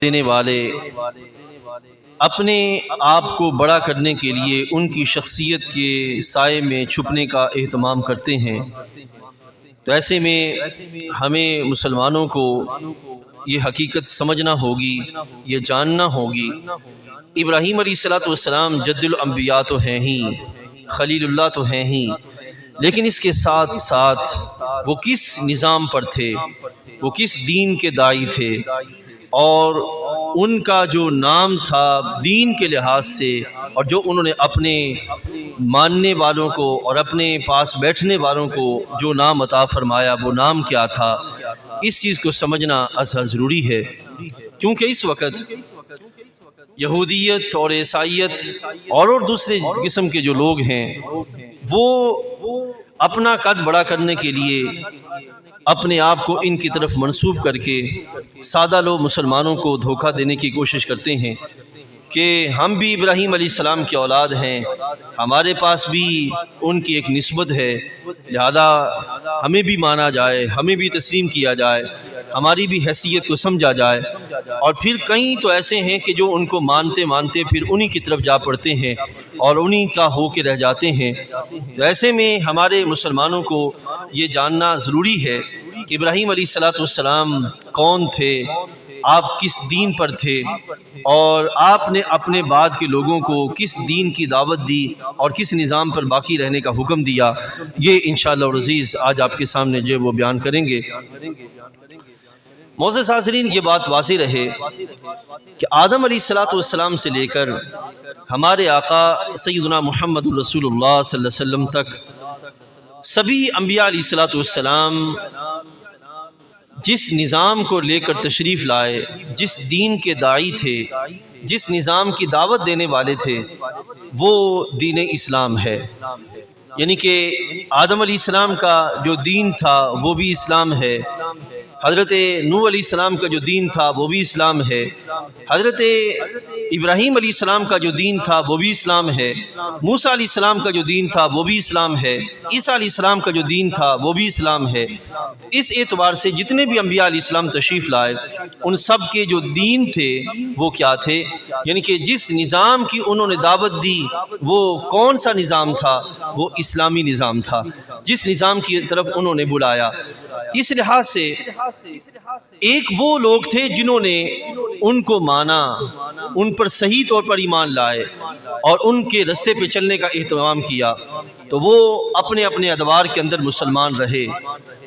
دینے والے اپنے آپ کو بڑا کرنے کے لیے ان کی شخصیت کے سائے میں چھپنے کا اہتمام کرتے ہیں۔ تو ایسے میں ہمیں مسلمانوں کو یہ حقیقت سمجھنا ہوگی، یہ جاننا ہوگی، ابراہیم علیہ السلام جد الانبیاء تو ہیں ہی، خلیل اللہ تو ہیں ہی، لیکن اس کے ساتھ ساتھ وہ کس نظام پر تھے، وہ کس دین کے داعی تھے، اور ان کا جو نام تھا دین کے لحاظ سے، اور جو انہوں نے اپنے ماننے والوں کو اور اپنے پاس بیٹھنے والوں کو جو نام عطا فرمایا وہ نام کیا تھا، اس چیز کو سمجھنا ازحد ضروری ہے۔ کیونکہ اس وقت یہودیت اور عیسائیت اور دوسرے قسم کے جو لوگ ہیں وہ اپنا قد بڑا کرنے کے لیے اپنے آپ کو ان کی طرف منسوب کر کے سادہ لوگ مسلمانوں کو دھوکہ دینے کی کوشش کرتے ہیں کہ ہم بھی ابراہیم علیہ السلام کی اولاد ہیں، ہمارے پاس بھی ان کی ایک نسبت ہے، لہذا ہمیں بھی مانا جائے، ہمیں بھی تسلیم کیا جائے، ہماری بھی حیثیت کو سمجھا جائے۔ اور پھر کئی تو ایسے ہیں کہ جو ان کو مانتے مانتے پھر انہی کی طرف جا پڑتے ہیں اور انہی کا ہو کے رہ جاتے ہیں۔ تو ایسے میں ہمارے مسلمانوں کو یہ جاننا ضروری ہے کہ ابراہیم علیہ السلام کون تھے، آپ کس دین پر تھے، اور آپ نے اپنے بعد کے لوگوں کو کس دین کی دعوت دی اور کس نظام پر باقی رہنے کا حکم دیا۔ یہ انشاءاللہ العزیز آج آپ کے سامنے جو وہ بیان کریں گے۔ معزز حاضرین، یہ بات واضح رہے کہ آدم علیہ السلام سے لے کر ہمارے آقا سیدنا محمد رسول اللہ صلی اللہ علیہ وسلم تک سبھی انبیاء علیہ السلام جس نظام کو لے کر تشریف لائے، جس دین کے داعی تھے، جس نظام کی دعوت دینے والے تھے، وہ دین اسلام ہے۔ یعنی کہ آدم علیہ السلام کا جو دین تھا وہ بھی اسلام ہے، حضرت نوح علیہ السلام کا جو دین تھا وہ بھی اسلام ہے، حضرت ابراہیم علیہ السلام کا جو دین تھا وہ بھی اسلام ہے، موسیٰ علیہ السلام کا جو دین تھا وہ بھی اسلام ہے، عیسیٰ علیہ السلام کا جو دین تھا وہ بھی اسلام ہے۔ اس اعتبار سے جتنے بھی انبیاء علیہ السلام تشریف لائے ان سب کے جو دین تھے وہ کیا تھے، یعنی کہ جس نظام کی انہوں نے دعوت دی وہ کون سا نظام تھا، وہ اسلامی نظام تھا، جس نظام کی طرف انہوں نے بلایا۔ اس لحاظ سے ایک وہ لوگ تھے جنہوں نے ان کو مانا، ان پر صحیح طور پر ایمان لائے اور ان کے رستے پہ چلنے کا اہتمام کیا، تو وہ اپنے اپنے ادوار کے اندر مسلمان رہے،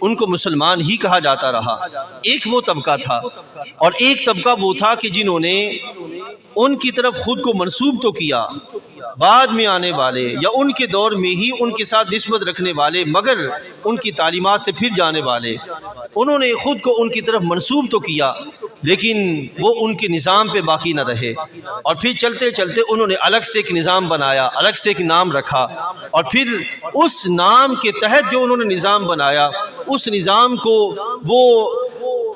ان کو مسلمان ہی کہا جاتا رہا۔ ایک وہ طبقہ تھا، اور ایک طبقہ وہ تھا کہ جنہوں نے ان کی طرف خود کو منسوب تو کیا، بعد میں آنے والے یا ان کے دور میں ہی ان کے ساتھ نسبت رکھنے والے مگر ان کی تعلیمات سے پھر جانے والے، انہوں نے خود کو ان کی طرف منسوب تو کیا لیکن وہ ان کے نظام پہ باقی نہ رہے، اور پھر چلتے چلتے انہوں نے الگ سے ایک نظام بنایا، الگ سے ایک نام رکھا، اور پھر اس نام کے تحت جو انہوں نے نظام بنایا اس نظام کو وہ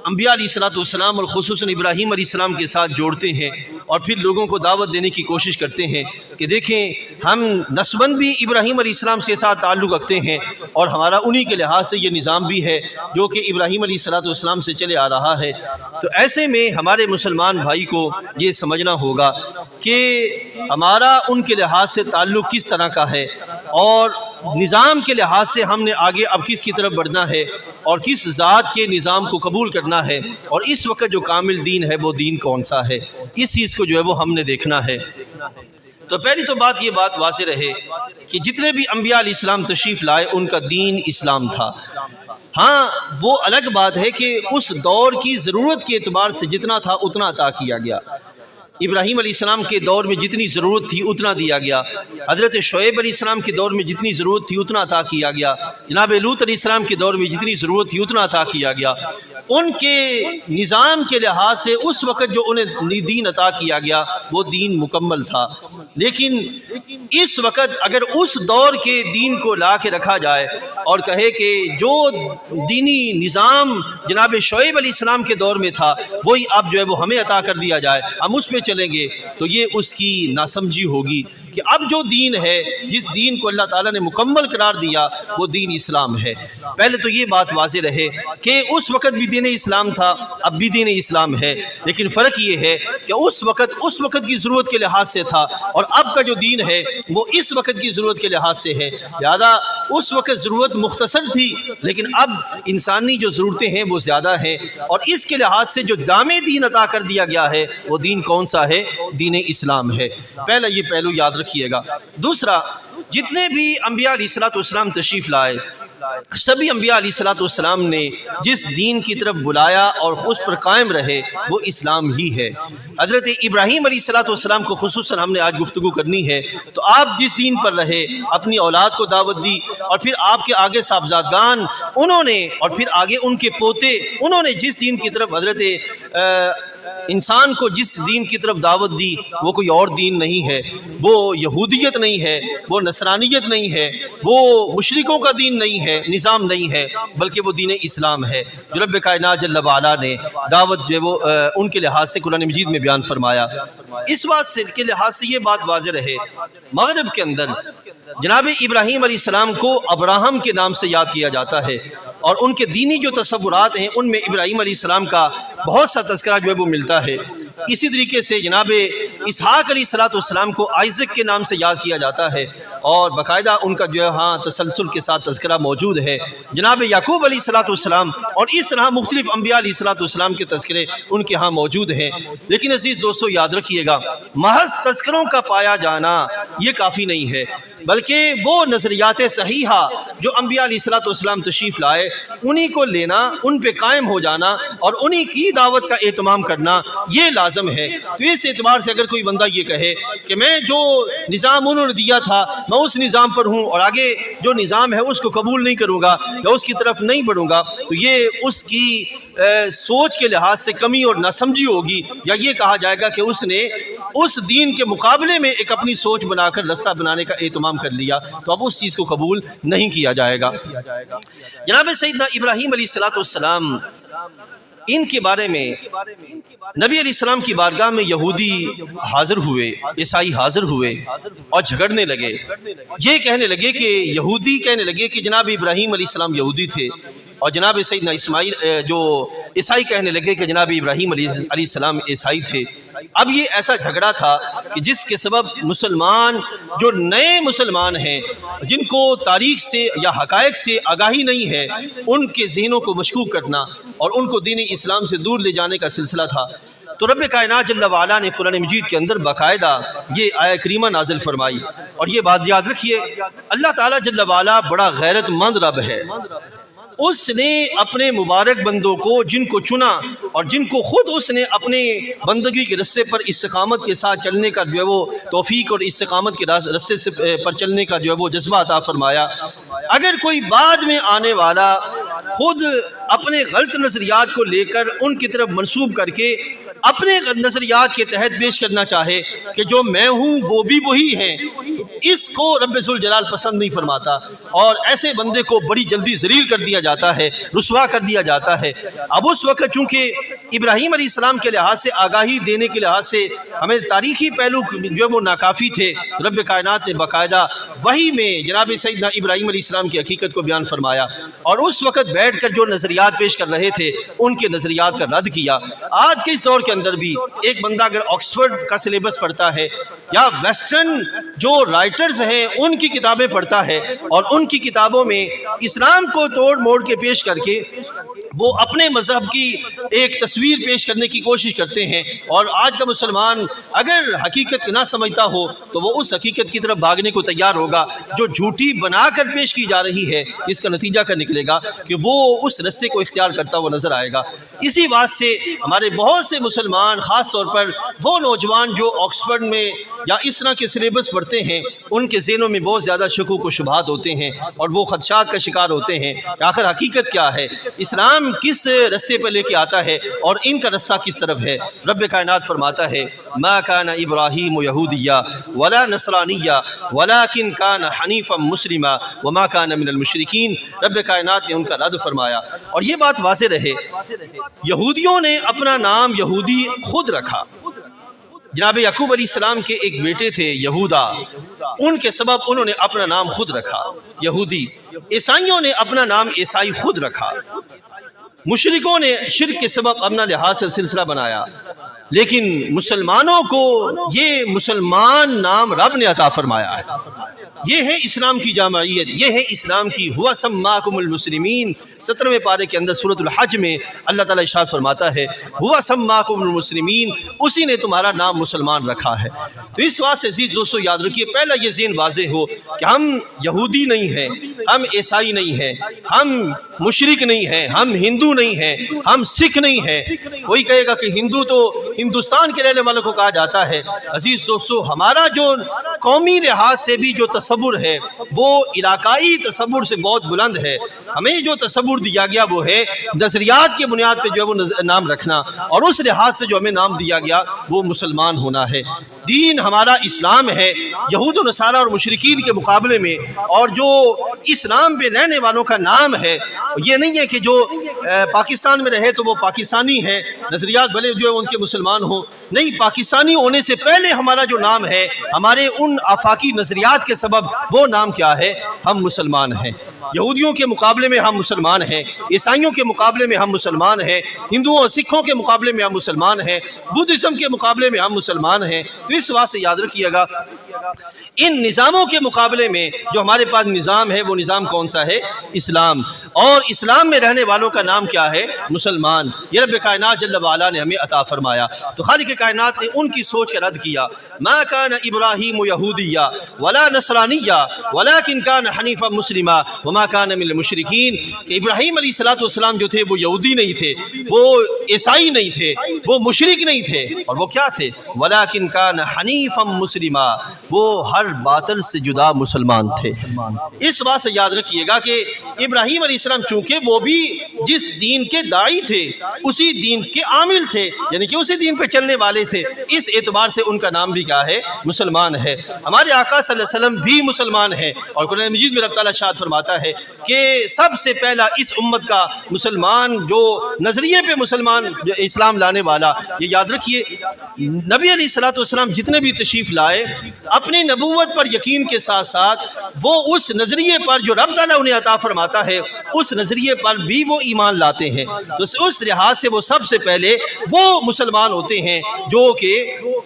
انبیاء علیہ السلام اور خصوصاً ابراہیم علیہ السلام کے ساتھ جوڑتے ہیں، اور پھر لوگوں کو دعوت دینے کی کوشش کرتے ہیں کہ دیکھیں ہم نسباً بھی ابراہیم علیہ السلام سے ساتھ تعلق رکھتے ہیں اور ہمارا انہی کے لحاظ سے یہ نظام بھی ہے جو کہ ابراہیم علیہ السلام سے چلے آ رہا ہے۔ تو ایسے میں ہمارے مسلمان بھائی کو یہ سمجھنا ہوگا کہ ہمارا ان کے لحاظ سے تعلق کس طرح کا ہے، اور نظام کے لحاظ سے ہم نے آگے اب کس کی طرف بڑھنا ہے اور کس ذات کے نظام کو قبول کرنا ہے، اور اس وقت جو کامل دین ہے وہ دین کون سا ہے، اس چیز کو جو ہے وہ ہم نے دیکھنا ہے۔ تو پہلی تو بات یہ بات واضح رہے کہ جتنے بھی انبیاء علیہ السلام تشریف لائے ان کا دین اسلام تھا۔ ہاں وہ الگ بات ہے کہ اس دور کی ضرورت کے اعتبار سے جتنا تھا اتنا عطا کیا گیا، ابراہیم علیہ السلام کے دور میں جتنی ضرورت تھی اتنا دیا گیا، حضرت شعیب علیہ السلام کے دور میں جتنی ضرورت تھی اتنا عطا کیا گیا، جناب لوط علیہ السلام کے دور میں جتنی ضرورت تھی اتنا عطا کیا گیا۔ ان کے نظام کے لحاظ سے اس وقت جو انہیں دین عطا کیا گیا وہ دین مکمل تھا، لیکن اس وقت اگر اس دور کے دین کو لا کے رکھا جائے اور کہے کہ جو دینی نظام جناب شعیب علیہ السلام کے دور میں تھا وہی اب جو ہے وہ ہمیں عطا کر دیا جائے، ہم اس پہ چلیں گے، تو یہ اس کی ناسمجھی ہوگی کہ اب جو دین ہے، جس دین کو اللہ تعالیٰ نے مکمل قرار دیا وہ دین اسلام ہے۔ پہلے تو یہ بات واضح رہے کہ اس وقت بھی دین اسلام تھا، اب بھی دین اسلام ہے، لیکن فرق یہ ہے کہ اس وقت کی ضرورت کے لحاظ سے تھا، اور اب کا جو دین ہے وہ اس وقت کی ضرورت کے لحاظ سے ہے۔ لہذا اس وقت ضرورت مختصر تھی، لیکن اب انسانی جو ضرورتیں ہیں وہ زیادہ ہیں، اور اس کے لحاظ سے جو جامع دین عطا کر دیا گیا ہے وہ دین کون سا ہے؟ دین اسلام ہے۔ پہلا یہ پہلو یاد رکھیے گا۔ دوسرا، جتنے بھی انبیاء علیہ الصلوۃ والسلام تشریف لائے، سبھی انبیاء علیہ الصلوۃ والسلام نے جس دین کی طرف بلایا اور اس پر قائم رہے وہ اسلام ہی ہے۔ حضرت ابراہیم علیہ الصلوۃ والسلام کو خصوصاً ہم نے آج گفتگو کرنی ہے، تو آپ جس دین پر رہے، اپنی اولاد کو دعوت دی، اور پھر آپ کے آگے صاحبزادگان انہوں نے، اور پھر آگے ان کے پوتے، انہوں نے جس دین کی طرف حضرت انسان کو جس دین کی طرف دعوت دی وہ کوئی اور دین نہیں ہے، وہ یہودیت نہیں ہے، وہ نصرانیت نہیں ہے، وہ مشرکوں کا دین نہیں ہے، نظام نہیں ہے، بلکہ وہ دین اسلام ہے جو رب کائنات جل وعلا نے دعوت جو وہ ان کے لحاظ سے قرآن مجید میں بیان فرمایا۔ اس بات سے کے لحاظ سے یہ بات واضح رہے، مغرب کے اندر جناب ابراہیم علیہ السلام کو ابراہم کے نام سے یاد کیا جاتا ہے، اور ان کے دینی جو تصورات ہیں ان میں ابراہیم علیہ السلام کا بہت سا تذکرہ جو ہے وہ ملتا ہے۔ اسی طریقے سے جناب اسحاق علیہ السلام کو آئزک کے نام سے یاد کیا جاتا ہے، اور باقاعدہ ان کا جو ہے ہاں تسلسل کے ساتھ تذکرہ موجود ہے۔ جناب یعقوب علیہ السلام اور اس طرح مختلف انبیاء علیہ السلام کے تذکرے ان کے ہاں موجود ہیں۔ لیکن عزیز دوستو یاد رکھیے گا، محض تذکروں کا پایا جانا یہ کافی نہیں ہے، بلکہ وہ نظریات صحیحہ جو انبیاء علیہ السلام تشریف لائے انہی کو لینا، ان پہ قائم ہو جانا اور انہی کی دعوت کا اہتمام کرنا یہ لازم ہے۔ تو اس اعتبار سے اگر کوئی بندہ یہ کہے کہ میں جو نظام انہوں نے دیا تھا میں اس نظام پر ہوں اور آگے جو نظام ہے اس کو قبول نہیں کروں گا یا اس کی طرف نہیں بڑھوں گا، تو یہ اس کی سوچ کے لحاظ سے کمی اور ناسمجھی ہوگی، یا یہ کہا جائے گا کہ اس نے اس دین کے مقابلے میں ایک اپنی سوچ بنا کر رستہ بنانے کا اہتمام کر لیا، تو اب اس چیز کو قبول نہیں کیا جائے گا۔ جناب سیدنا ابراہیم علیہ السلام ان کے بارے میں نبی علیہ السلام کی بارگاہ میں یہودی حاضر ہوئے، عیسائی حاضر ہوئے اور جھگڑنے لگے۔ یہ کہنے لگے کہ یہودی کہنے لگے کہ جناب ابراہیم علیہ السلام یہودی تھے، اور جناب سیدنا اسماعیل جو عیسائی کہنے لگے کہ جناب ابراہیم علیہ السلام عیسائی تھے۔ اب یہ ایسا جھگڑا تھا کہ جس کے سبب مسلمان جو نئے مسلمان ہیں جن کو تاریخ سے یا حقائق سے آگاہی نہیں ہے، ان کے ذہنوں کو مشکوک کرنا اور ان کو دین اسلام سے دور لے جانے کا سلسلہ تھا۔ تو رب کائنات جل وعلا نے قرآن مجید کے اندر باقاعدہ یہ آیہ کریمہ نازل فرمائی، اور یہ بات یاد رکھیے، اللہ تعالیٰ جل وعلا بڑا غیرت مند رب ہے۔ اس نے اپنے مبارک بندوں کو جن کو چنا اور جن کو خود اس نے اپنے بندگی کے رستے پر استقامت کے ساتھ چلنے کا جو ہے وہ توفیق اور استقامت کے رستے سے پر چلنے کا جو ہے وہ جذبہ عطا فرمایا، اگر کوئی بعد میں آنے والا خود اپنے غلط نظریات کو لے کر ان کی طرف منسوب کر کے اپنے نظریات کے تحت پیش کرنا چاہے کہ جو میں ہوں وہ بھی وہی ہیں، اس کو رب ذوالجلال پسند نہیں فرماتا، اور ایسے بندے کو بڑی جلدی ذلیل کر دیا جاتا ہے، رسوا کر دیا جاتا ہے۔ اب اس وقت چونکہ ابراہیم علیہ السلام کے لحاظ سے آگاہی دینے کے لحاظ سے ہمیں تاریخی پہلو جو ہے وہ ناکافی تھے، رب کائنات نے باقاعدہ وحی میں جناب سیدنا ابراہیم علیہ السلام کی حقیقت کو بیان فرمایا، اور اس وقت بیٹھ کر جو نظریات پیش کر رہے تھے ان کے نظریات کا رد کیا۔ آج کے اس دور کے اندر بھی ایک بندہ اگر آکسفورڈ کا سلیبس پڑھتا ہے یا ویسٹرن جو رائٹرز ہیں ان کی کتابیں پڑھتا ہے اور ان کی کتابوں میں اسلام کو توڑ موڑ کے پیش کر کے وہ اپنے مذہب کی ایک تصویر پیش کرنے کی کوشش کرتے ہیں، اور آج کا مسلمان اگر حقیقت نہ سمجھتا ہو تو وہ اس حقیقت کی طرف بھاگنے کو تیار ہوگا جو جھوٹی بنا کر پیش کی جا رہی ہے۔ اس کا نتیجہ کیا نکلے گا کہ وہ اس رستے کو اختیار کرتا ہوا نظر آئے گا۔ اسی بات سے ہمارے بہت سے مسلمان، خاص طور پر وہ نوجوان جو آکسفورڈ میں یا اس طرح کے سلیبس پڑھتے ہیں، ان کے ذہنوں میں بہت زیادہ شکوک و شبہات ہوتے ہیں اور وہ خدشات کا شکار ہوتے ہیں کہ آخر حقیقت کیا ہے، اسلام کس رستے پر لے کے آتا ہے اور ان کا رستہ کس طرف ہے۔ رب کائنات فرماتا ہے ما کان ابراہیم یہودیا ولا نصرانیا ولکن کان حنیفا مسلما وما کان من المشرکین۔ رب کائنات نے ان کا رد فرمایا، اور یہ بات واضح رہے، یہودیوں نے اپنا نام یہودی خود رکھا۔ جناب یعقوب علیہ السلام کے ایک بیٹے تھے یہودا، ان کے سبب انہوں نے اپنا نام خود رکھا یہودی۔ عیسائیوں نے اپنا نام عیسائی خود رکھا۔ مشرکوں نے شرک کے سبب اپنا لحاظ سے سلسلہ بنایا، لیکن مسلمانوں کو یہ مسلمان نام رب نے عطا فرمایا ہے۔ یہ ہے اسلام کی جامعیت، یہ ہے اسلام کی ہوا سماکم المسلمین۔ 17ویں پارے کے اندر سورۃ الحج میں اللہ تعالیٰ ارشاد فرماتا ہے ہوا سماکم المسلمین، اسی نے تمہارا نام مسلمان رکھا ہے۔ تو اس بات سے عزیز دوستو یاد رکھیے، پہلا یہ ذہن واضح ہو کہ ہم یہودی نہیں ہیں، ہم عیسائی نہیں ہیں، ہم مشرک نہیں ہیں، ہم ہندو نہیں ہیں، ہم سکھ نہیں ہیں۔ کوئی کہے گا کہ ہندو تو ہندوستان کے رہنے والوں کو کہا جاتا ہے۔ عزیز دوستو، ہمارا جو قومی لحاظ سے بھی جو تصور ہے وہ علاقائی تصور سے بہت بلند ہے۔ ہمیں جو تصور دیا گیا وہ ہے نظریات کے بنیاد پہ جو ہے وہ نام رکھنا، اور اس لحاظ سے جو ہمیں نام دیا گیا وہ مسلمان ہونا ہے۔ دین ہمارا اسلام ہے۔ یہود و نصارہ اور مشرکین کے مقابلے میں اور جو اسلام پہ رہنے والوں کا نام ہے، یہ نہیں ہے کہ جو پاکستان میں رہے تو وہ پاکستانی ہیں، نظریات بھلے جو ہے ان کے مسلمان ہوں، نہیں، پاکستانی ہونے سے پہلے ہمارا جو نام ہے ہمارے ان آفاقی نظریات کے سبب وہ نام کیا ہے؟ ہم مسلمان ہیں۔ یہودیوں کے مقابلے میں ہم مسلمان ہیں، عیسائیوں کے مقابلے میں ہم مسلمان ہیں، ہندوؤں اور سکھوں کے مقابلے میں ہم مسلمان ہیں، بدھزم کے مقابلے میں ہم مسلمان ہیں۔ تو اس بات سے یاد رکھیے گا، ان نظاموں کے مقابلے میں جو ہمارے پاس نظام ہے وہ نظام کون سا ہے؟ اسلام۔ اور اسلام میں رہنے والوں کا نام کیا ہے؟ مسلمان۔ یہ رب کائنات جل وعلا نے ہمیں عطا فرمایا۔ تو خالق کائنات نے ان کی سوچ کا رد کیا، ما کان ابراہیم یہودیہ ولا نصرانیہ ولکن کان حنیفا مسلما وما کان من المشرکین، کہ ابراہیم علیہ السلام جو تھے وہ یہودی نہیں تھے، وہ عیسائی نہیں تھے، وہ مشرک نہیں تھے، اور وہ کیا تھے؟ ولکن کان حنیفا مسلما، وہ ہر باطل سے جدا مسلمان تھے۔ اس بات سے یاد رکھیے گا کہ ابراہیم علیہ السلام چونکہ وہ بھی جس دین کے داعی تھے اسی دین کے عامل تھے، یعنی کہ اسی دین پہ چلنے والے تھے، اس اعتبار سے ان کا نام بھی کیا ہے؟ مسلمان ہے۔ ہمارے آقا صلی اللہ علیہ وسلم بھی مسلمان ہیں، اور قرآن مجید میں رب تعالیٰ ارشاد فرماتا ہے کہ سب سے پہلا اس امت کا مسلمان جو نظریے پہ مسلمان جو اسلام لانے والا، یہ یاد رکھیے نبی علیہ السلام جتنے بھی تشریف لائے اپنی نبوت پر یقین کے ساتھ ساتھ وہ اس نظریے پر جو رب تعالیٰ انہیں عطا فرماتا ہے اس نظریے پر بھی وہ ایمان لاتے ہیں۔ تو اس لحاظ سے وہ سب سے پہلے وہ مسلمان ہوتے ہیں جو کہ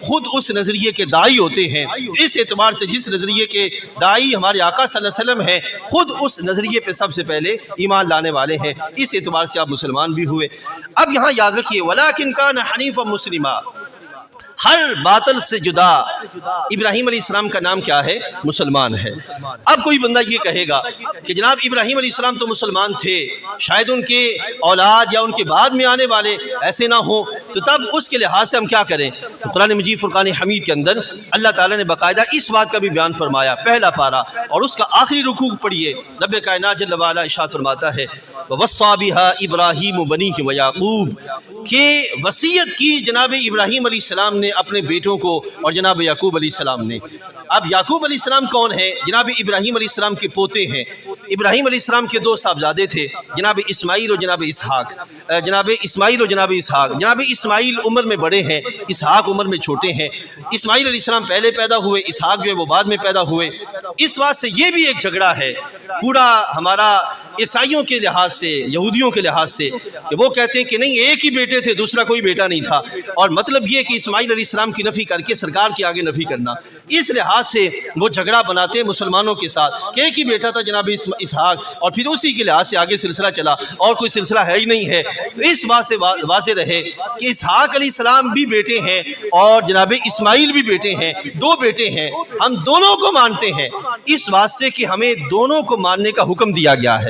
خود اس نظریے کے داعی ہوتے ہیں۔ اس اعتبار سے جس نظریے کے داعی ہمارے آقا صلی اللہ علیہ وسلم ہیں، خود اس نظریے پہ سب سے پہلے ایمان لانے والے ہیں، اس اعتبار سے آپ مسلمان بھی ہوئے۔ اب یہاں یاد رکھیے وَلَٰكِنْ كَانَ حَنِيفًا مُسْلِمًا، ہر باطل سے جدا ابراہیم علیہ السلام کا نام کیا ہے؟ مسلمان ہے۔ اب کوئی بندہ یہ کہے گا کہ جناب ابراہیم علیہ السلام تو مسلمان تھے، شاید ان کے اولاد یا ان کے بعد میں آنے والے ایسے نہ ہوں، تو تب اس کے لحاظ سے ہم کیا کریں؟ تو قرآن مجید فرقان حمید کے اندر اللہ تعالیٰ نے باقاعدہ اس بات کا بھی بیان فرمایا، پہلا پارہ اور اس کا آخری رکوع پڑھیے، رب کائنات جل وعلا ارشاد فرماتا ہے وَوَصَّىٰ بِهَا إِبْرَاهِيمُ بَنِيهِ وَيَعْقُوبُ، کہ وصیت کی جناب ابراہیم علیہ السلام نے اپنے بیٹوں کو اور جناب یعقوب علیہ السلام نے۔ اب یعقوب علیہ السلام کون ہیں؟ جناب ابراہیم علیہ السلام کے پوتے ہیں۔ ابراہیم علیہ السلام کے دو صاحبزادے تھے، جناب اسماعیل اور جناب اسحاق۔ جناب اسماعیل اور جناب اسحاق، جناب اسماعیل عمر میں بڑے ہیں، اسحاق عمر میں چھوٹے ہیں۔ اسماعیل علیہ السلام پہلے پیدا ہوئے، اسحاق جو ہے وہ بعد میں پیدا ہوئے۔ اس بات سے یہ بھی ایک جھگڑا ہے پورا ہمارا عیسائیوں کے لحاظ سے، یہودیوں کے لحاظ سے، کہ وہ کہتے ہیں کہ نہیں ایک ہی بیٹے تھے، دوسرا کوئی بیٹا نہیں تھا، اور مطلب یہ کہ اسماعیل علیہ السلام کی نفی کر کے سرکار کے آگے نفی کرنا، اس لحاظ سے وہ جھگڑا بناتے ہیں مسلمانوں کے ساتھ کہ ایک ہی بیٹا تھا جناب اسحاق، اور پھر اسی کے لحاظ سے آگے سلسلہ چلا اور کوئی سلسلہ ہے ہی نہیں ہے۔ تو اس بات سے واضح رہے کہ اسحاق علیہ السلام بھی بیٹے ہیں اور جناب اسماعیل بھی بیٹے ہیں، دو بیٹے ہیں، ہم دونوں کو مانتے ہیں، اس بات سے کہ ہمیں دونوں کو ماننے کا حکم دیا گیا ہے۔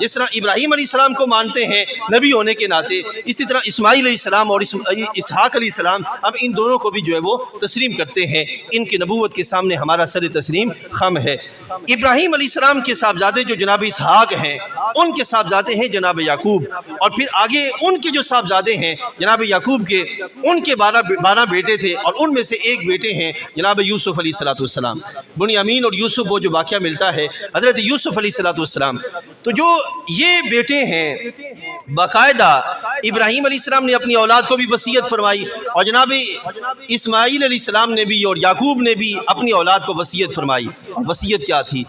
جس طرح ابراہیم علیہ السلام کو مانتے ہیں نبی ہونے کے ناطے، اسی طرح اسماعیل علیہ السلام اور اسحاق علیہ السلام، اب ان دونوں کو بھی جو ہے وہ تسلیم کرتے ہیں، ان کی نبوت کے سامنے ہمارا سر تسلیم خم ہے۔ ابراہیم علیہ السلام کے صاحبزادے جو جناب اسحاق ہیں، ان کے صاحبزادے ہیں جناب یعقوب، اور پھر آگے ان کے جو صاحبزادے ہیں جناب یعقوب کے، ان کے 12 بیٹے تھے، اور ان میں سے ایک بیٹے ہیں جناب یوسف علیہ السلام۔ بنیامین اور یوسف وہ جو واقعہ ملتا ہے حضرت یوسف علیہ السلام، تو جو یہ بیٹے ہیں باقاعدہ ابراہیم علیہ السلام نے اپنی اولاد کو بھی وصیت فرمائی، اور جناب اسماعیل علیہ السلام نے بھی اور یعقوب نے بھی اپنی اولاد کو وصیت فرمائی۔ وصیت کیا تھی؟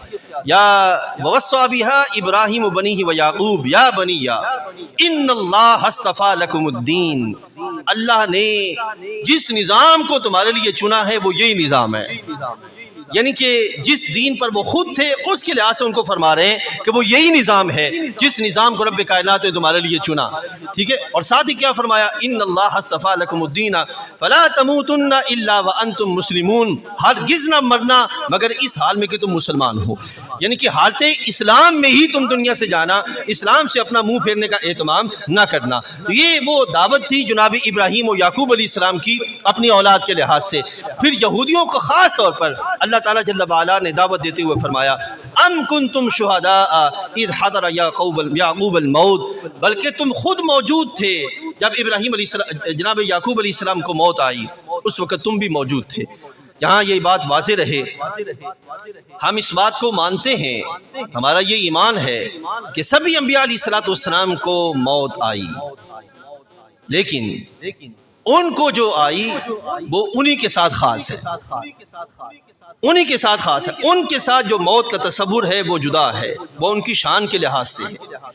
یا ووصّى بها ابراہیم بنیہ ویعقوب یا بنی ان اللہ اصطفیٰ لکم الدین، اللہ نے جس نظام کو تمہارے لیے چنا ہے وہ یہی نظام ہے، یعنی کہ جس دین پر وہ خود تھے اس کے لحاظ سے ان کو فرما رہے ہیں کہ وہ یہی نظام ہے جس نظام کو رب کائنات نے تمہارے لیے چنا، ٹھیک ہے۔ اور ساتھ ہی کیا فرمایا، ان اللہ اصطفیٰ لکم الدین فلا تموتن الا وانتم مسلمون، ہرگز نہ مرنا مگر اس حال میں کہ تم مسلمان ہو، یعنی کہ حالت اسلام میں ہی تم دنیا سے جانا، اسلام سے اپنا منہ پھیرنے کا اہتمام نہ کرنا۔ یہ وہ دعوت تھی جناب ابراہیم و یعقوب علیہ السلام کی اپنی اولاد کے لحاظ سے۔ پھر یہودیوں کو خاص طور پر اللہ تعالیٰ جل وعلا نے دعوت دیتے ہوئے فرمایا، ام کنتم شہداء اذ حضر یعقوب الموت، بلکہ تم خود موجود تھے جب ابراہیم علیہ السلام جناب یعقوب علیہ السلام کو موت آئی، اس وقت تم بھی موجود تھے۔ یہاں یہ بات واضح رہے، ہم اس بات کو مانتے ہیں، ہمارا یہ ایمان ہے کہ سبھی انبیاء علیہ السلام کو موت آئی، لیکن ان کو جو آئی وہ انہی کے ساتھ خاص ہے، انہی کے ساتھ خاص ہے، ان کے ساتھ جو موت کا تصور ہے وہ جدا ہے، وہ ان کی شان کے لحاظ سے ہے۔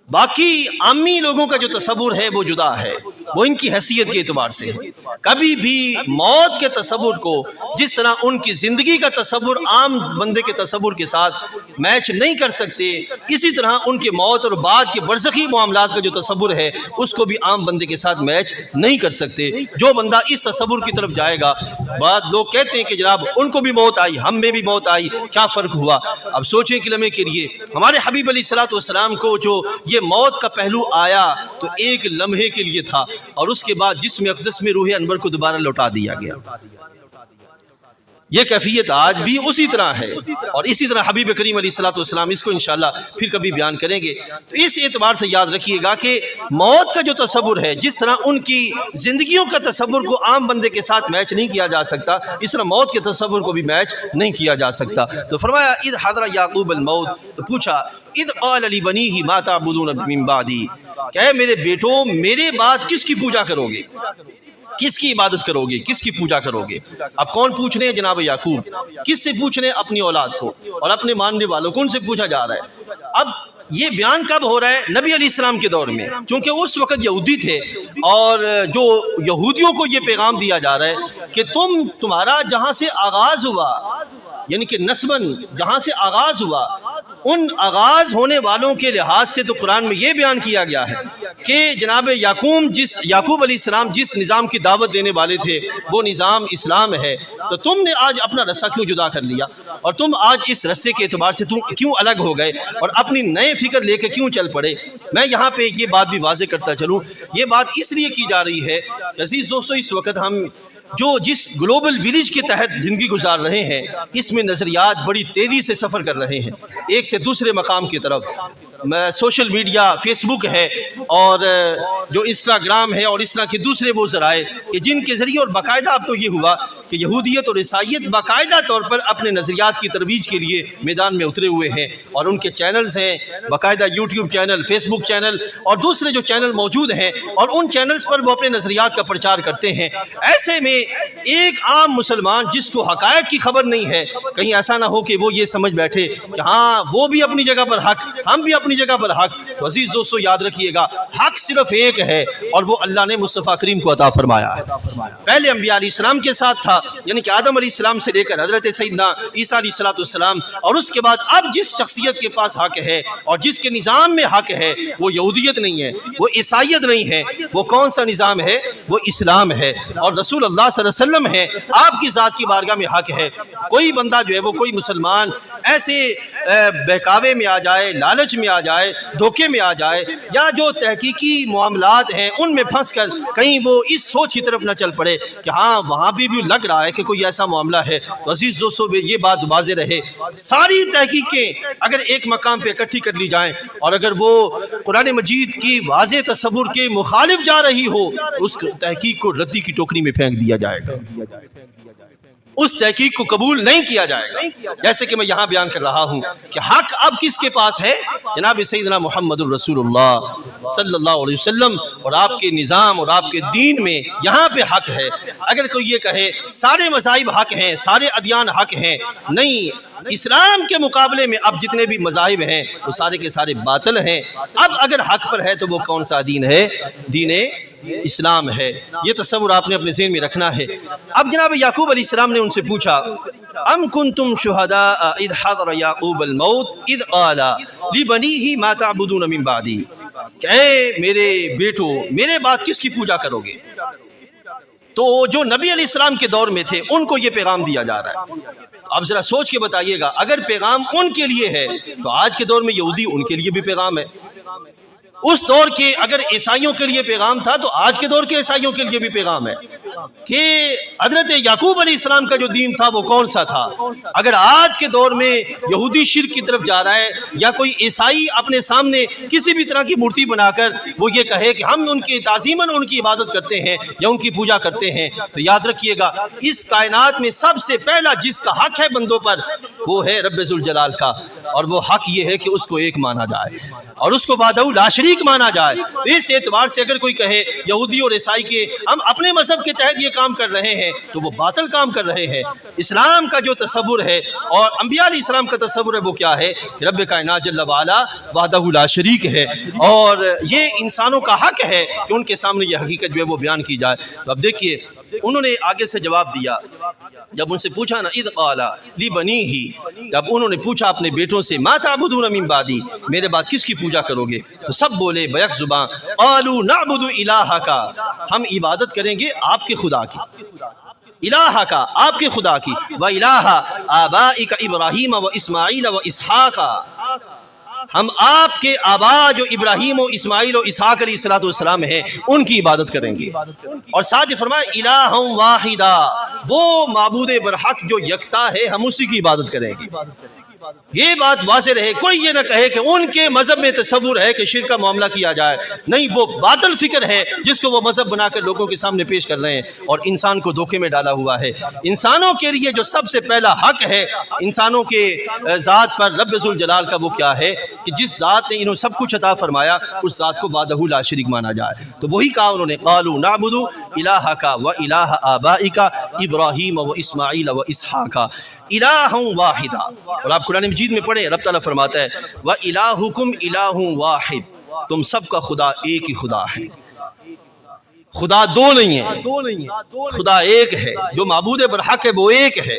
باقی عامی لوگوں کا جو تصور ہے وہ جدا ہے، وہ ان کی حیثیت کے اعتبار سے ہے۔ کبھی بھی موت کے تصور کو جس طرح ان کی زندگی کا تصور عام بندے کے تصور کے ساتھ میچ نہیں کر سکتے، اسی طرح ان کے موت اور بعد کے برزخی معاملات کا جو تصور ہے اس کو بھی عام بندے کے ساتھ میچ نہیں کر سکتے۔ جو بندہ اس تصور کی طرف جائے گا، بعد لوگ کہتے ہیں کہ جناب ان کو بھی موت آئی، ہم میں بھی موت آئی، کیا فرق ہوا؟ اب سوچیں کہ لمحے کے لیے ہمارے حبیب علیہ السلام کو جو یہ موت کا پہلو آیا تو ایک لمحے کے لیے تھا، اور اس کے بعد جسم اقدس میں روح انور کو دوبارہ لوٹا دیا گیا۔ یہ کیفیت آج بھی اسی طرح ہے، اور اسی طرح حبیب کریم علیہ السلام اس کو انشاءاللہ پھر کبھی بیان کریں گے۔ تو اس اعتبار سے یاد رکھیے گا کہ موت کا جو تصور ہے، جس طرح ان کی زندگیوں کا تصور کو عام بندے کے ساتھ میچ نہیں کیا جا سکتا، اس طرح موت کے تصور کو بھی میچ نہیں کیا جا سکتا۔ تو فرمایا اذ حضر یعقوب الموت، تو پوچھا اذ قال لبنیہ ما تعبدون من بعدی، کہ اے میرے بیٹوں میرے بعد کس کی پوجا کرو گے، کس کی عبادت کرو گے، کس کی پوجا کرو گے؟ اب کون پوچھ رہے ہیں؟ جناب یعقوب۔ کس سے پوچھ رہے ہیں؟ اپنی اولاد کو اور اپنے ماننے والوں کو، ان سے پوچھا جا رہا ہے۔ اب یہ بیان کب ہو رہا ہے؟ نبی علیہ السلام کے دور میں، چونکہ اس وقت یہودی تھے، اور جو یہودیوں کو یہ پیغام دیا جا رہا ہے کہ تمہارا جہاں سے آغاز ہوا، یعنی کہ نسباً جہاں سے آغاز ہوا، ان آغاز ہونے والوں کے لحاظ سے تو قرآن میں یہ بیان کیا گیا ہے کہ جناب یعقوب علیہ السلام جس نظام کی دعوت دینے والے تھے وہ نظام اسلام ہے، تو تم نے آج اپنا رسہ کیوں جدا کر لیا، اور تم آج اس رسے کے اعتبار سے تم کیوں الگ ہو گئے اور اپنی نئے فکر لے کے کیوں چل پڑے؟ میں یہاں پہ یہ بات بھی واضح کرتا چلوں، یہ بات اس لیے کی جا رہی ہے کہ عزیز دوستو، اس وقت ہم جس گلوبل ویلیج کے تحت زندگی گزار رہے ہیں، اس میں نظریات بڑی تیزی سے سفر کر رہے ہیں ایک سے دوسرے مقام کی طرف۔ سوشل میڈیا، فیس بک ہے، اور جو انسٹاگرام ہے، اور اس طرح کے دوسرے وہ ذرائع کہ جن کے ذریعے، اور باقاعدہ اب تو یہ ہوا کہ یہودیت اور عیسائیت باقاعدہ طور پر اپنے نظریات کی ترویج کے لیے میدان میں اترے ہوئے ہیں، اور ان کے چینلز ہیں، باقاعدہ یوٹیوب چینل، فیس بک چینل اور دوسرے جو چینل موجود ہیں، اور ان چینلز پر وہ اپنے نظریات کا پرچار کرتے ہیں۔ ایسے میں ایک عام مسلمان جس کو حقائق کی خبر نہیں ہے، کہیں ایسا نہ ہو کہ وہ یہ سمجھ بیٹھے کہ ہاں وہ بھی اپنی جگہ پر حق، ہم بھی اپنی جگہ پر حق۔ تو عزیز دوستو یاد رکھیے گا، حق صرف ایک ہے، اور وہ اللہ نے مصطفیٰ کریم کو عطا فرمایا ہے۔ پہلے انبیاء علیہ السلام کے ساتھ تھا، یعنی کہ آدم علیہ السلام سے لے کر حضرت سیدنا عیسیٰ علیہ السلام، اور اس کے بعد اب جس شخصیت کے پاس حق ہے اور جس کے نظام میں حق ہے، وہ یہودیت نہیں ہے، وہ عیسائیت نہیں ہے، وہ کون سا نظام ہے؟ وہ اسلام ہے، اور رسول اللہ صلی اللہ علیہ وسلم ہے، آپ کی ذات کی بارگاہ میں حق ہے۔ کوئی بندہ جو ہے، وہ کوئی مسلمان ایسے بہکاوے میں آ جائے، لالچ میں آ جائے، دھوکے میں آ جائے، یا جو تحقیقی معاملات ہیں ان میں پھنس کر کہیں وہ اس سوچ کی طرف نہ چل پڑے کہ ہاں وہاں بھی لگ رہا ہے کہ کوئی ایسا معاملہ ہے۔ تو عزیز دوستو یہ بات واضح رہے، ساری تحقیقیں اگر ایک مقام پہ اکٹھی کر لی جائیں، اور اگر وہ قرآن مجید کی واضح تصور کے مخالف جا رہی ہو، اس تحقیق کو ردی کی ٹوکری میں پھینک دیا جائے گا۔ اس تحقیق کو قبول نہیں کیا جائے گا۔ جیسے کہ میں یہاں بیان کر رہا ہوں کہ حق اب کس کے پاس ہے؟ جناب سیدنا محمد الرسول اللہ صلی اللہ علیہ وسلم اور آپ کے نظام اور آپ کے دین میں یہاں پہ حق ہے۔ اگر کوئی یہ کہے سارے مذاہب حق ہیں، سارے ادیان حق ہیں، نہیں، اسلام کے مقابلے میں اب جتنے بھی مذاہب ہیں وہ سارے کے سارے باطل ہیں۔ اب اگر حق پر ہے تو وہ کون سا دین ہے؟ دین اسلام ہے۔ یہ تصور آپ نے اپنے ذہن میں رکھنا ہے۔ اب جناب یعقوب علیہ السلام نے ان سے پوچھا ام کنتم شہداء اذ حضر یعقوب الموت اذ قال لبنیہ ما تعبدون من بعدی، کہ اے میرے بیٹو میرے بعد کس کی پوجا کرو گے؟ تو جو نبی علیہ السلام کے دور میں تھے ان کو یہ پیغام دیا جا رہا ہے۔ اب ذرا سوچ کے بتائیے گا، اگر پیغام ان کے لیے ہے تو آج کے دور میں یہودی ان کے لیے بھی پیغام ہے۔ اس دور کے اگر عیسائیوں کے لیے پیغام تھا تو آج کے دور کے عیسائیوں کے لیے بھی پیغام ہے کہ حضرت یعقوب علیہ السلام کا جو دین تھا وہ کون سا تھا۔ اگر آج کے دور میں یہودی شرک کی طرف جا رہا ہے یا کوئی عیسائی اپنے سامنے کسی بھی طرح کی مورتی بنا کر وہ یہ کہے کہ ہم ان کی تعظیماً ان کی عبادت کرتے ہیں یا ان کی پوجا کرتے ہیں، تو یاد رکھیے گا اس کائنات میں سب سے پہلا جس کا حق ہے بندوں پر وہ ہے رب ذوالجلال کا، اور وہ حق یہ ہے کہ اس کو ایک مانا جائے اور اس کو وحدہ لا شریک مانا جائے۔ اس اعتبار سے اگر کوئی کہے یہودی اور عیسائی کے ہم اپنے مذہب کے تحت یہ کام کر رہے ہیں تو وہ باطل کام کر رہے ہیں۔ اسلام کا جو تصور ہے اور انبیاء علیہ السلام کا تصور ہے وہ کیا ہے کہ رب کائنات جل وعلا وحدہ لا شریک ہے، اور یہ انسانوں کا حق ہے کہ ان کے سامنے یہ حقیقت جو ہے وہ بیان کی جائے۔ تو اب دیکھیے انہوں نے آگے سے جواب دیا، جب ان سے پوچھا نا اذ قال لبنیہ، جب انہوں نے پوچھا اپنے بیٹوں سے ما تعبدون من بعدی، میرے بعد کس کی پوجا کرو گے؟ تو سب بولے بیک زبان قالوا نعبد الہک، ہم عبادت کریں گے آپ کے خدا کی، الہ کا آپ کے خدا کی، و الہ آبائک ابراہیم و اسماعیل و اسحاق، ہم آپ کے آبا جو ابراہیم و اسماعیل و اسحاق علیہ السلام ہیں ان کی عبادت کریں گے۔ اور ساتھ ہی فرمایا الہ واحدہ، وہ معبود برحق جو یکتا ہے ہم اسی کی عبادت کریں گے۔ یہ بات واضح رہے، کوئی یہ نہ کہے کہ ان کے مذہب میں تصور ہے کہ شرک کا معاملہ کیا جائے، نہیں، وہ باطل فکر ہے جس کو وہ مذہب بنا کر لوگوں کے سامنے پیش کر رہے ہیں اور انسان کو دھوکے میں ڈالا ہوا ہے۔ انسانوں کے لیے جو سب سے پہلا حق ہے انسانوں کے ذات پر رب ذوالجلال کا وہ کیا ہے کہ جس ذات نے انہوں سب کچھ عطا فرمایا اس ذات کو وحدہ لا شریک مانا جائے۔ تو وہی کہا انہوں نے قالوا نعبد الہک و الہ آبائک ابراہیم و اسماعیل و اسحاق الہ واحدہ۔ اور آپ قرآن مجید میں پڑھیں رب تعالیٰ فرماتا ہے وَإِلَٰهُكُمْ إِلَٰهٌ وَاحِدٌ، تم سب کا خدا ایک ہی خدا ہے، خدا دو نہیں ہے، خدا ایک ہے، جو معبود برحق ہے وہ ایک ہے،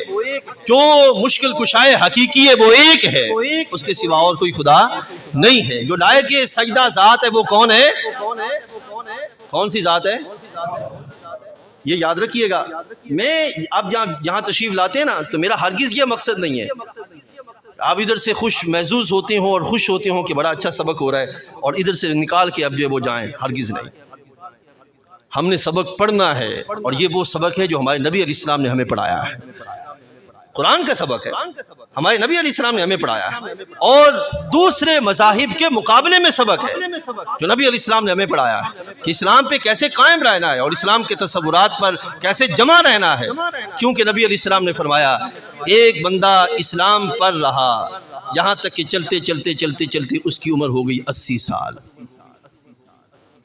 جو مشکل کشائے حقیقی ہے وہ ایک ہے، اس کے سوا اور کوئی خدا نہیں ہے۔ جو لائق سجدہ ذات ہے وہ کون ہے؟ کون سی ذات ہے؟ یہ یاد رکھیے گا۔ میں اب یہاں تشریف لاتے ہیں نا تو میرا ہرگز یہ مقصد نہیں ہے آپ ادھر سے خوش محظوظ ہوتے ہوں اور خوش ہوتے ہوں کہ بڑا اچھا سبق ہو رہا ہے اور ادھر سے نکال کے اب جو وہ جائیں، ہرگز نہیں۔ ہم نے سبق پڑھنا ہے اور یہ وہ سبق ہے جو ہمارے نبی علیہ السلام نے ہمیں پڑھایا ہے، قرآن کا سبق ہے، ہمارے نبی علیہ السلام نے ہمیں پڑھایا ہے، اور دوسرے مذاہب کے مقابلے میں سبق ہے جو نبی علیہ السلام نے ہمیں پڑھایا ہے کہ اسلام پہ کیسے قائم رہنا ہے اور اسلام کے تصورات پر کیسے جمع رہنا ہے، کیونکہ نبی علیہ السلام نے فرمایا ایک بندہ اسلام پر رہا یہاں تک کہ چلتے چلتے چلتے چلتے اس کی عمر ہو گئی 80 سال۔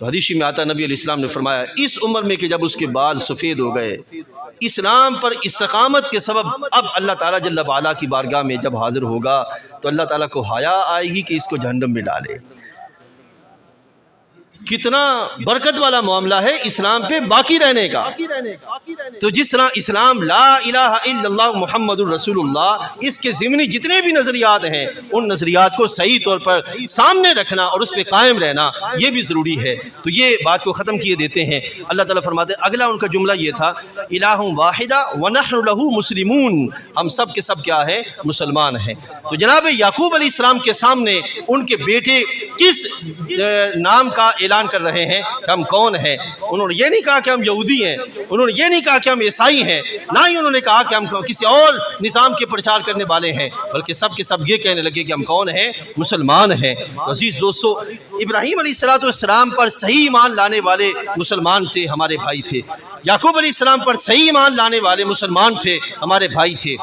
تو حدیث میں آتا نبی علیہ السلام نے فرمایا اس عمر میں کہ جب اس کے بال سفید ہو گئے، اسلام پر استقامت کے سبب اب اللہ تعالیٰ جل وعلا کی بارگاہ میں جب حاضر ہوگا تو اللہ تعالیٰ کو حیا آئے گی کہ اس کو جہنم میں ڈالے۔ کتنا برکت والا معاملہ ہے اسلام پہ باقی رہنے کا۔ تو جس طرح اسلام لا الہ الا اللہ محمد الرسول اللہ، اس کے ضمنی جتنے بھی نظریات ہیں ان نظریات کو صحیح طور پر سامنے رکھنا اور اس پہ قائم رہنا یہ بھی ضروری ہے۔ تو یہ بات کو ختم کیے دیتے ہیں۔ اللہ تعالیٰ فرماتے ہیں اگلا ان کا جملہ یہ تھا الہ واحدہ ونحن لہ مسلمون، ہم سب کے سب کیا ہے؟ مسلمان ہیں۔ تو جناب یعقوب علیہ السلام کے سامنے ان کے بیٹے کس نام کا اعلان کر رہے ہیں کہ ہم کون ہیں۔ انہوں نے یہ نہیں کہا کہ ہم یہودی ہیں، انہوں نے یہ نہیں کہا کہ ہم عیسائی ہیں، نہ ہی انہوں نے کہا کہ ہم کسی اور نظام کے پرچار کرنے والے ہیں، بلکہ سب کے سب یہ کہنے لگے کہ ہم کون ہیں؟ مسلمان ہیں۔ تو عزیز دوستو، ابراہیم علیہ السلام پر صحیح ایمان لانے والے مسلمان تھے، ہمارے بھائی تھے۔ یعقوب علیہ السلام پر صحیح ایمان لانے والے مسلمان تھے، ہمارے بھائی تھے۔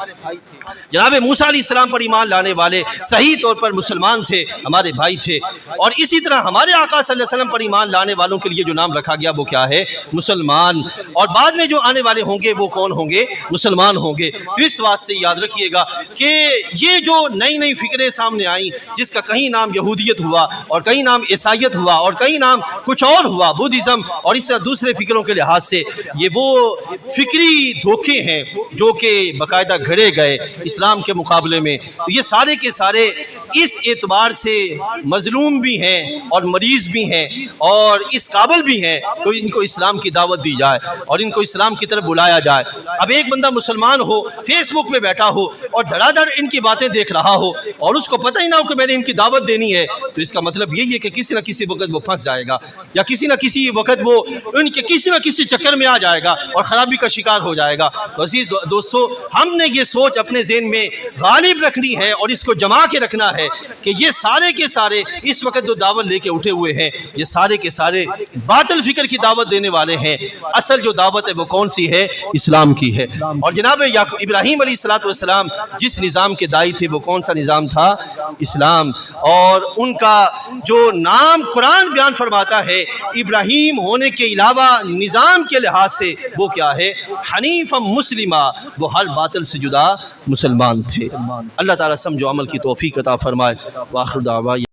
جناب موسیٰ علیہ السلام پر ایمان لانے والے صحیح طور پر مسلمان تھے، ہمارے بھائی تھے۔ اور اسی طرح ہمارے آقا صلی اللہ علیہ وسلم پر ایمان لانے والوں کے لیے جو نام رکھا گیا وہ کیا ہے؟ مسلمان۔ اور بعد میں جو آنے والے ہوں گے وہ کون ہوں گے؟ مسلمان ہوں گے۔ تو اس بات سے یاد رکھیے گا کہ یہ جو نئی نئی فکریں سامنے آئیں، جس کا کہیں نام یہودیت ہوا اور کہیں نام عیسائیت ہوا اور کہیں نام کچھ اور ہوا، بدھزم اور اس طرح دوسرے فکروں کے لحاظ سے، یہ وہ فکری دھوکے ہیں جو کہ باقاعدہ گھڑے گئے اسلام کے مقابلے میں۔ یہ سارے کے سارے اس اعتبار سے مظلوم بھی ہیں اور مریض بھی ہیں اور اس قابل بھی ہیں کہ ان کو اسلام کی دعوت دی جائے اور ان کو اسلام کی طرف بلایا جائے۔ اب ایک بندہ مسلمان ہو، فیس بک میں بیٹھا ہو اور دھڑا دھڑ ان کی باتیں دیکھ رہا ہو اور اس کو پتہ ہی نہ ہو کہ میں نے ان کی دعوت دینی ہے، تو اس کا مطلب یہی ہے کہ کسی نہ کسی وقت وہ پھنس جائے گا یا کسی نہ کسی وقت وہ ان کے کسی نہ کسی چکر میں آ جائے گا اور خرابی کا شکار ہو جائے گا۔ تو عزیز دوستو، ہم نے یہ سوچ اپنے ذہن میں غالب رکھنی ہے اور اس کو جما کے رکھنا ہے کہ یہ سارے کے سارے اس وقت جو دعوت لے کے اٹھے ہوئے ہیں، یہ سارے کے سارے باطل فکر کی دعوت دینے والے ہیں۔ اصل جو دعوت ہے وہ کون سی ہے؟ اسلام کی ہے۔ اور جناب ابراہیم علیہ السلام جس نظام کے داعی تھے وہ کون سا نظام تھا؟ اسلام۔ اور ان کا جو نام قرآن بیان فرماتا ہے ابراہیم ہونے کے علاوہ نظام کے لحاظ سے وہ کیا ہے؟ حنیفا مسلمہ، وہ ہر باطل سے جدا مسلمان تھے۔ اللہ تعالیٰ سمجھ و عمل کی توفیق عطا فرمائے۔ وآخر دعوانا